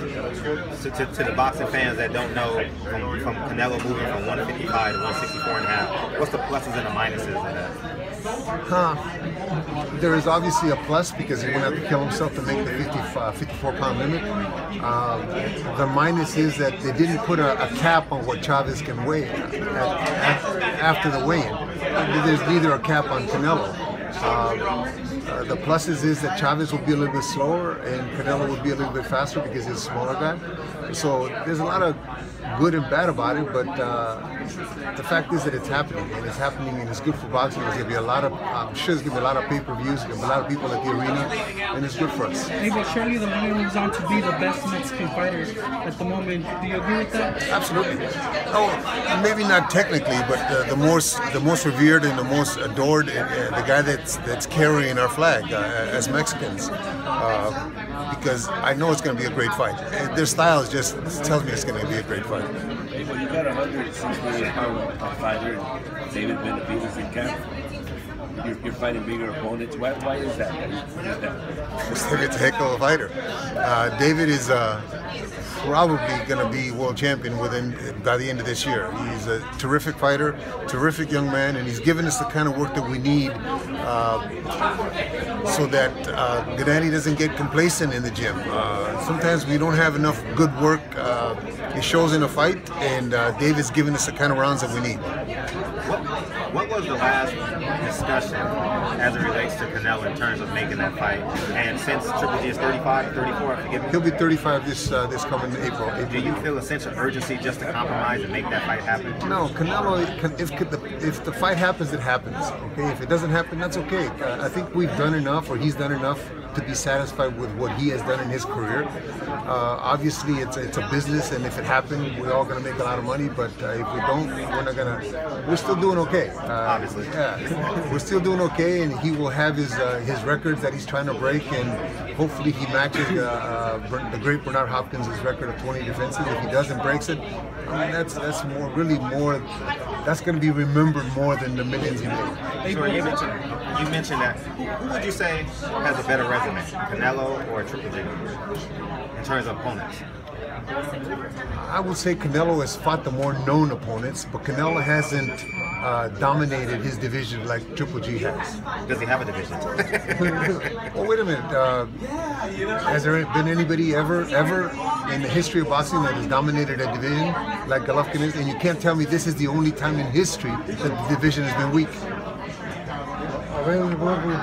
To the boxing fans that don't know, from Canelo moving from 155 to 164.5, what's the pluses and the minuses of that? There is obviously a plus because he won't have to kill himself to make the 54-pound limit. The minus is that they didn't put a cap on what Chavez can weigh after the weigh-in. There's neither a cap on Canelo. The pluses is that Chavez will be a little bit slower and Canelo will be a little bit faster because he's a smaller guy. So there's a lot of good and bad about it, but the fact is that it's happening, and it's good for boxing. There's going to be a lot of, I'm sure there's going to be a lot of pay-per-views, there's going to be a lot of people at the arena, and it's good for us. Abel, surely the line moves on to be the best Mexican fighter at the moment. Do you agree with that? Absolutely. Oh, maybe not technically, but the most revered and the most adored, the guy that's carrying our flag as Mexicans. Because I know it's going to be a great fight. Their style just tells me it's going to be a great fight. Well, you got a 168-pound fighter, David Benavidez in camp. You're fighting bigger opponents. Why is that? David's a heck of a fighter. David is probably going to be world champion by the end of this year. He's a terrific fighter, terrific young man, and he's given us the kind of work that we need so that Gennady doesn't get complacent in the gym. Sometimes we don't have enough good work. It shows in a fight, and David's given us the kind of rounds that we need. What was the last discussion as it relates to Canelo in terms of making that fight? And since Triple G is 35, 34, I forget. He'll be 35 this coming April. Do you feel a sense of urgency just to compromise and make that fight happen? No, Canelo, if the fight happens, it happens. Okay, if it doesn't happen, that's okay. I think we've done enough, or he's done enough, to be satisfied with what he has done in his career. Obviously, it's a business, and if it happened, we're all going to make a lot of money. But if we don't, we're not going to. We're still doing okay. Obviously, yeah, we're still doing okay, and he will have his records that he's trying to break, and hopefully he matches the great Bernard Hopkins' record of 20 defenses. If he doesn't breaks it, I mean that's really more. That's going to be remembered more than the millions he made. Sure, you mentioned that. Who would you say has a better resume, Canelo or Triple G, in terms of opponents? I would say Canelo has fought the more known opponents, but Canelo hasn't dominated his division like Triple G has. Does he have a division? Well, wait a minute. Has there been anybody ever in the history of boxing that has dominated a division like Golovkin is? And you can't tell me this is the only time in history that the division has been weak.